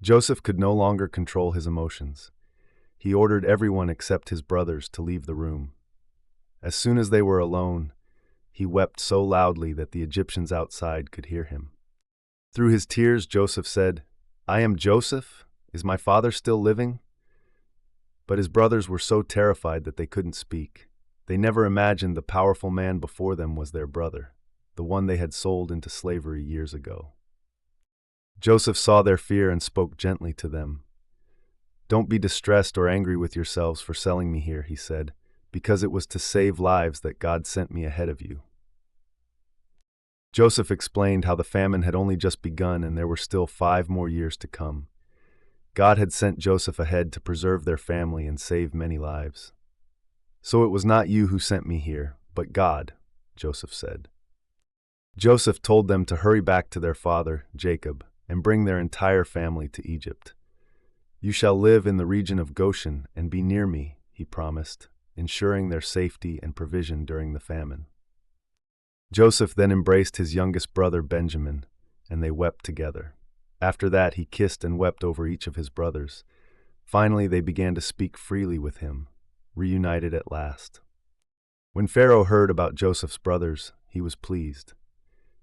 Joseph could no longer control his emotions. He ordered everyone except his brothers to leave the room. As soon as they were alone, he wept so loudly that the Egyptians outside could hear him. Through his tears, Joseph said, "I am Joseph. Is my father still living?" But his brothers were so terrified that they couldn't speak. They never imagined the powerful man before them was their brother, the one they had sold into slavery years ago. Joseph saw their fear and spoke gently to them. "Don't be distressed or angry with yourselves for selling me here," he said, "because it was to save lives that God sent me ahead of you." Joseph explained how the famine had only just begun and there were still 5 more years to come. God had sent Joseph ahead to preserve their family and save many lives. "So it was not you who sent me here, but God," Joseph said. Joseph told them to hurry back to their father, Jacob, and bring their entire family to Egypt. "You shall live in the region of Goshen and be near me," he promised, ensuring their safety and provision during the famine. Joseph then embraced his youngest brother Benjamin, and they wept together. After that, he kissed and wept over each of his brothers. Finally, they began to speak freely with him, reunited at last. When Pharaoh heard about Joseph's brothers, he was pleased.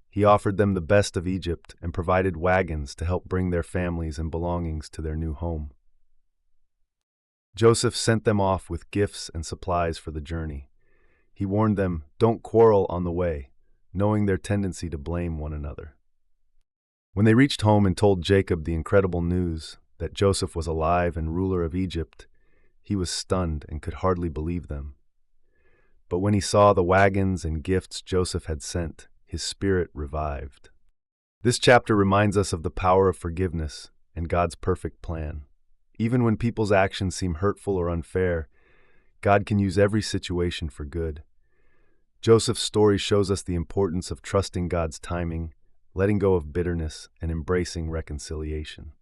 He offered them the best of Egypt and provided wagons to help bring their families and belongings to their new home. Joseph sent them off with gifts and supplies for the journey. He warned them, "Don't quarrel on the way," knowing their tendency to blame one another. When they reached home and told Jacob the incredible news that Joseph was alive and ruler of Egypt, he was stunned and could hardly believe them. But when he saw the wagons and gifts Joseph had sent, his spirit revived. This chapter reminds us of the power of forgiveness and God's perfect plan. Even when people's actions seem hurtful or unfair, God can use every situation for good. Joseph's story shows us the importance of trusting God's timing, letting go of bitterness, and embracing reconciliation.